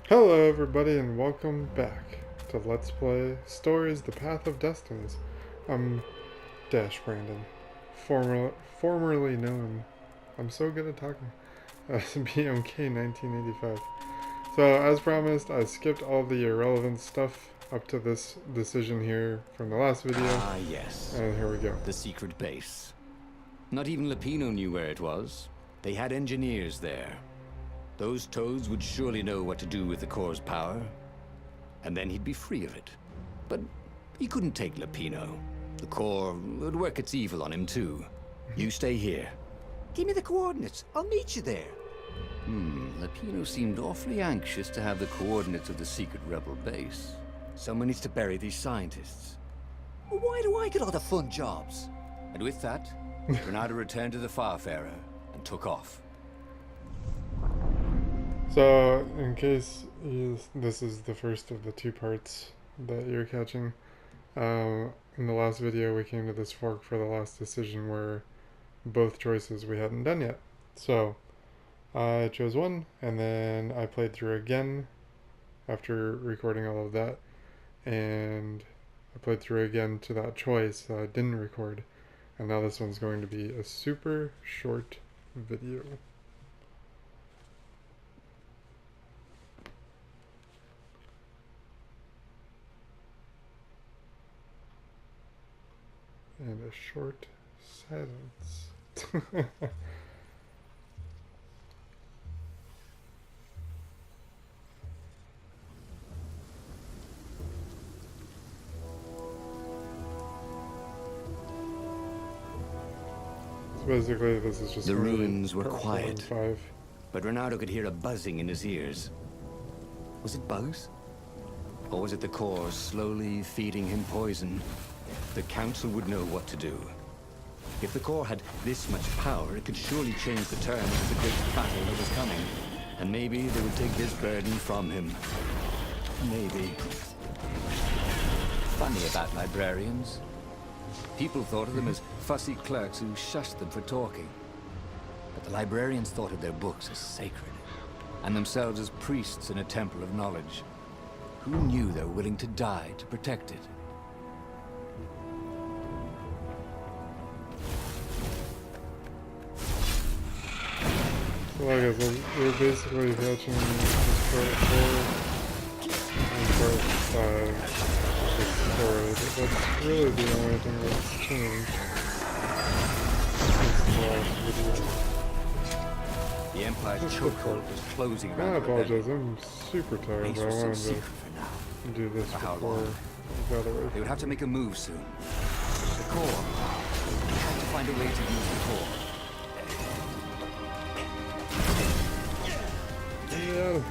Hello everybody and welcome back to Let's Play Stories The Path of Destinies. I'm Dash Brandon, formerly known, I'm so good at talking, as BMK 1985. So as promised, I skipped all the irrelevant stuff up to this decision here from the last video. Ah, yes. And here we go. The secret base. Not even Lapino knew where it was. They had engineers there. Those toads would surely know what to do with the core's power. And then he'd be free of it. But he couldn't take Lapino. The core would work its evil on him too. You stay here. Give me the coordinates. I'll meet you there. Lapino seemed awfully anxious to have the coordinates of the secret rebel base. Someone needs to bury these scientists. Well, why do I get all the fun jobs? And with that, Bernardo returned to the Farfarer and took off. So, in case this is the first of the two parts that you're catching, in the last video we came to this fork for the last decision where both choices we hadn't done yet. So, I chose one, and then I played through again after recording all of that, and I played through again to that choice that I didn't record, and now this one's going to be a super short video. And a short silence. So basically, this is just The ruins were quiet, 5. but Ronaldo could hear a buzzing in his ears. Was it bugs? Or was it the core slowly feeding him poison? The council would know what to do. If the core had this much power, it could surely change the terms of the great battle that was coming. And maybe they would take this burden from him. Maybe. Funny about librarians. People thought of them as fussy clerks who shushed them for talking. But the librarians thought of their books as sacred, and themselves as priests in a temple of knowledge. Who knew they were willing to die to protect it? So like I said, we're basically catching this part 4 and part 5 of the story. That's really the only thing that's changed since the last video. The Empire's chokehold was closing I around apologize, I'm super tired, Base but I was so wanted secret for now. to do this For how before long? we got away. They would have to make a move soon. The core. They had to find a way to use the core. Yeah.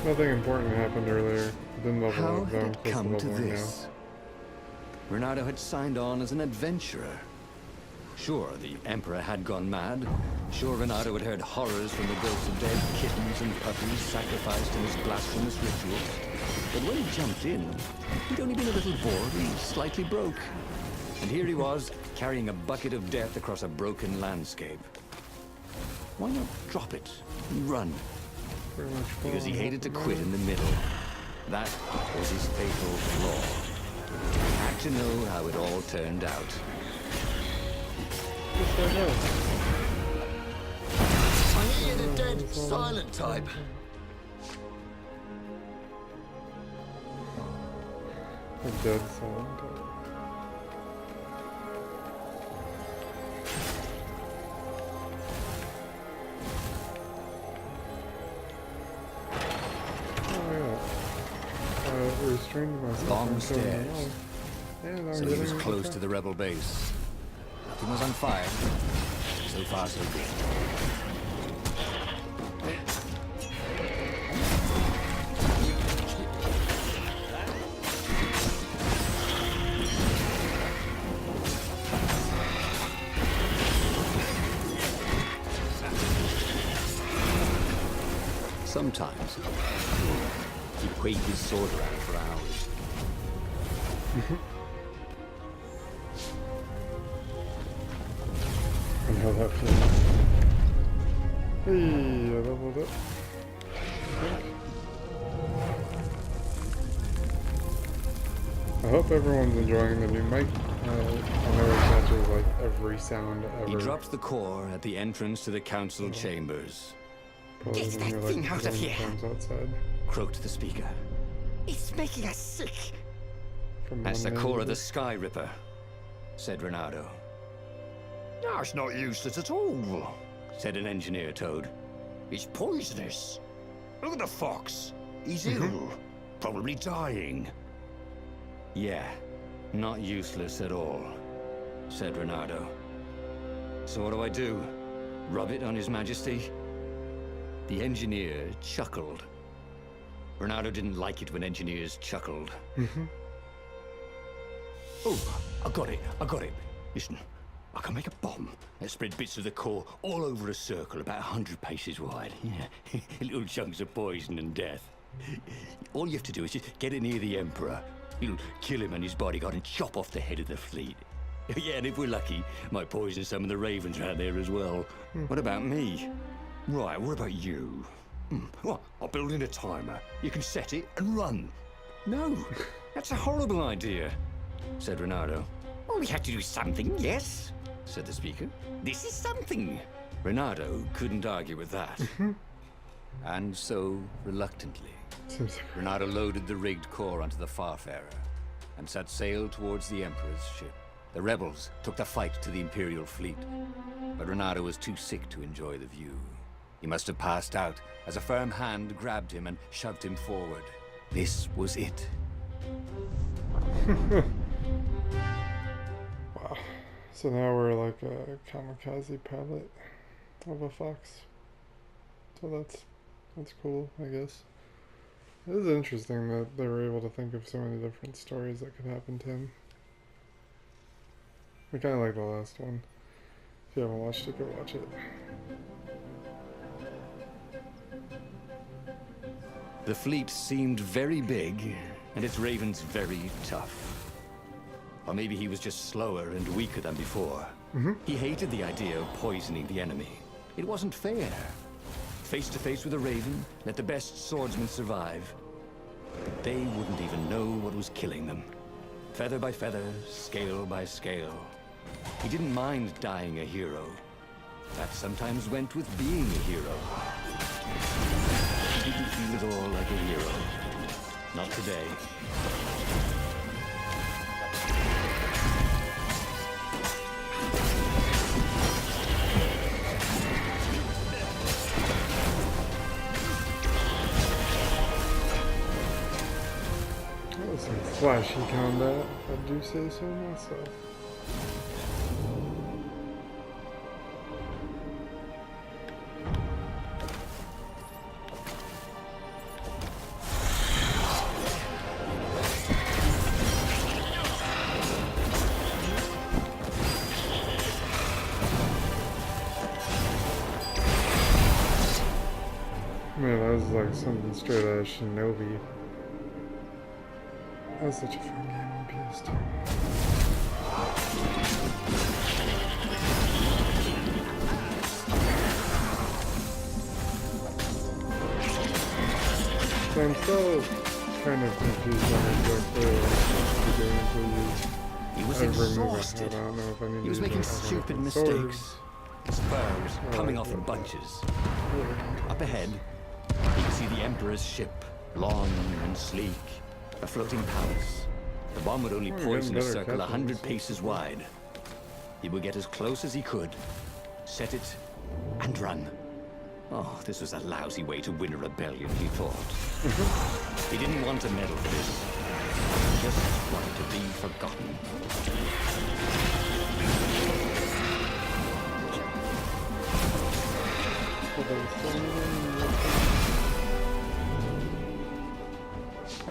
Nothing important happened earlier. Didn't level How up though. had I'm it close to come to leveling now. this? Bernardo had signed on as an adventurer. Sure, the Emperor had gone mad. Sure, Bernardo had heard horrors from the ghosts of dead kittens and puppies sacrificed in his blasphemous rituals. But when he jumped in, he'd only been a little bored and slightly broke. And here he was, carrying a bucket of death across a broken landscape. Why not drop it and run? Pretty much Because he falling hated to off the quit in the middle. That was his fatal flaw. He had to know how it all turned out. Yes, I know. I hear the dead, silent type. A dead silent type. Oh yeah. Restrained myself Long from killing them stairs. all. And I'm So he was getting close to the rebel base. Nothing was on fire. So far, so good. Sometimes he'd wave his sword around for hours. And how that feels. Hey, I leveled up. I hope everyone's enjoying the new mic. I know it catches like every sound ever. He dropped the core at the entrance to the council chambers. Probably Get when that you're, thing out of blowing here. flames outside. Croaked the speaker. It's making us sick. From That's the one core end of the Sky Ripper, said Renato. No, it's not useless at all. Said an engineer toad. It's poisonous. Look at the fox. He's ill. Probably dying. Yeah, not useless at all, said Renato. So what do I do? Rub it on His Majesty? The engineer chuckled. Renato didn't like it when engineers chuckled. Oh, I got it. Listen, I can make a bomb that spread bits of the core all over a circle about 100 paces wide. Yeah, little chunks of poison and death. All you have to do is just get it near the Emperor. It'll kill him and his bodyguard and chop off the head of the fleet. Yeah, and if we're lucky, might poison some of the ravens around there as well. What about me? Right, what about you? Well, I'll build in a timer. You can set it and run. No, that's a horrible idea, said Renato. Well, we have to do something, yes? Said the speaker. This is something. Renato couldn't argue with that. And so, reluctantly, Seems like Renato loaded the rigged core onto the Farfarer and set sail towards the Emperor's ship. The rebels took the fight to the Imperial fleet, but Renato was too sick to enjoy the view. He must have passed out as a firm hand grabbed him and shoved him forward. This was it. wow. So now we're like a kamikaze pilot of a fox. So that's cool, I guess. It is interesting that they were able to think of so many different stories that could happen to him. I kind of like the last one. If you haven't watched it, go watch it. The fleet seemed very big, and its ravens very tough. Or maybe he was just slower and weaker than before. He hated the idea of poisoning the enemy. It wasn't fair. Face to face with a raven, let the best swordsman survive. But they wouldn't even know what was killing them. Feather by feather, scale by scale. He didn't mind dying a hero. That sometimes went with being a hero. He didn't feel at all like a hero. Not today. That was some flashy combat, if I do say so myself. Man, that was like something straight out of Shinobi. That was such a fun game on PS2. So I'm still kind of confused on exactly what I'm doing until He was you remove it. I exhausted. don't know if I need He was to use making it as stupid a mistakes. sword. Spurs coming off in bunches. Up ahead, he could see the Emperor's ship, long and sleek, a floating palace. The bomb would only Oh, you're poison a getting better circle catching 100 this. paces wide. He would get as close as he could, set it, and run. Oh, this was a lousy way to win a rebellion, he thought. He didn't want a medal for this. He just wanted to be forgotten.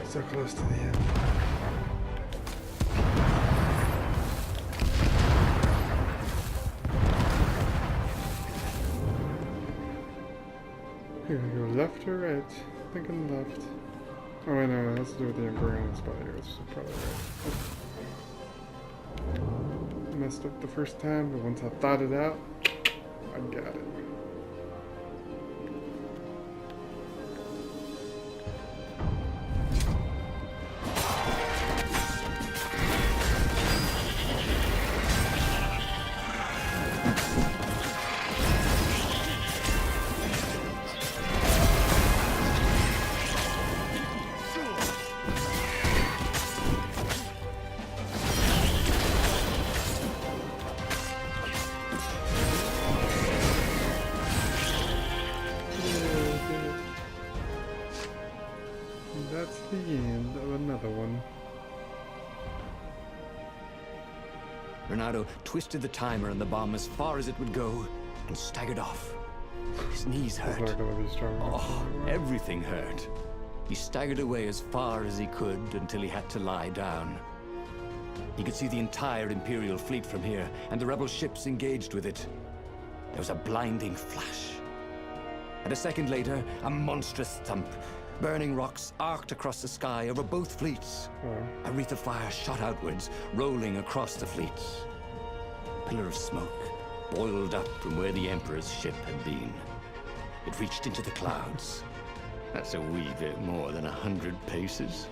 So close to the end. Here we go, left or right? Thinking left. Oh wait, no, it has to do with the Emperor and his body, which is probably right. Messed up the first time, but once I thought it out, I got it. the end of another one. Renato twisted the timer on the bomb as far as it would go and staggered off. His knees It's hurt. not gonna be strong enough Oh, anymore. everything hurt. He staggered away as far as he could until he had to lie down. He could see the entire Imperial fleet from here, and the rebel ships engaged with it. There was a blinding flash. And a second later, a monstrous thump. Burning rocks arced across the sky over both fleets. Oh. A wreath of fire shot outwards, rolling across the fleets. A pillar of smoke boiled up from where the Emperor's ship had been. It reached into the clouds. That's a wee bit more than 100 paces,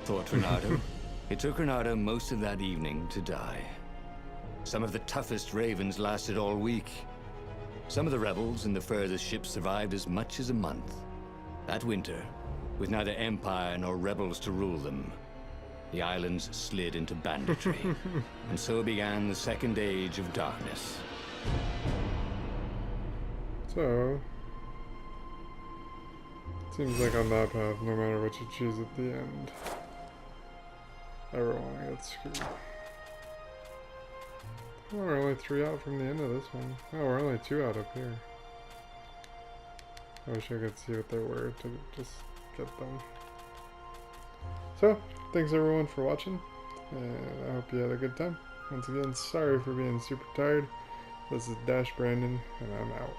thought Renato. It took Renato most of that evening to die. Some of the toughest ravens lasted all week. Some of the rebels in the furthest ships survived as much as a month. That winter, with neither Empire nor rebels to rule them, the islands slid into banditry. And so began the Second Age of Darkness. So, seems like on that path, no matter what you choose at the end, everyone gets screwed. Oh, we're only 3 out from the end of this one. Oh, we're only 2 out up here. I wish I could see what they were to just get them. So, thanks everyone for watching, and I hope you had a good time. Once again, sorry for being super tired. This is Dash Brandon, and I'm out.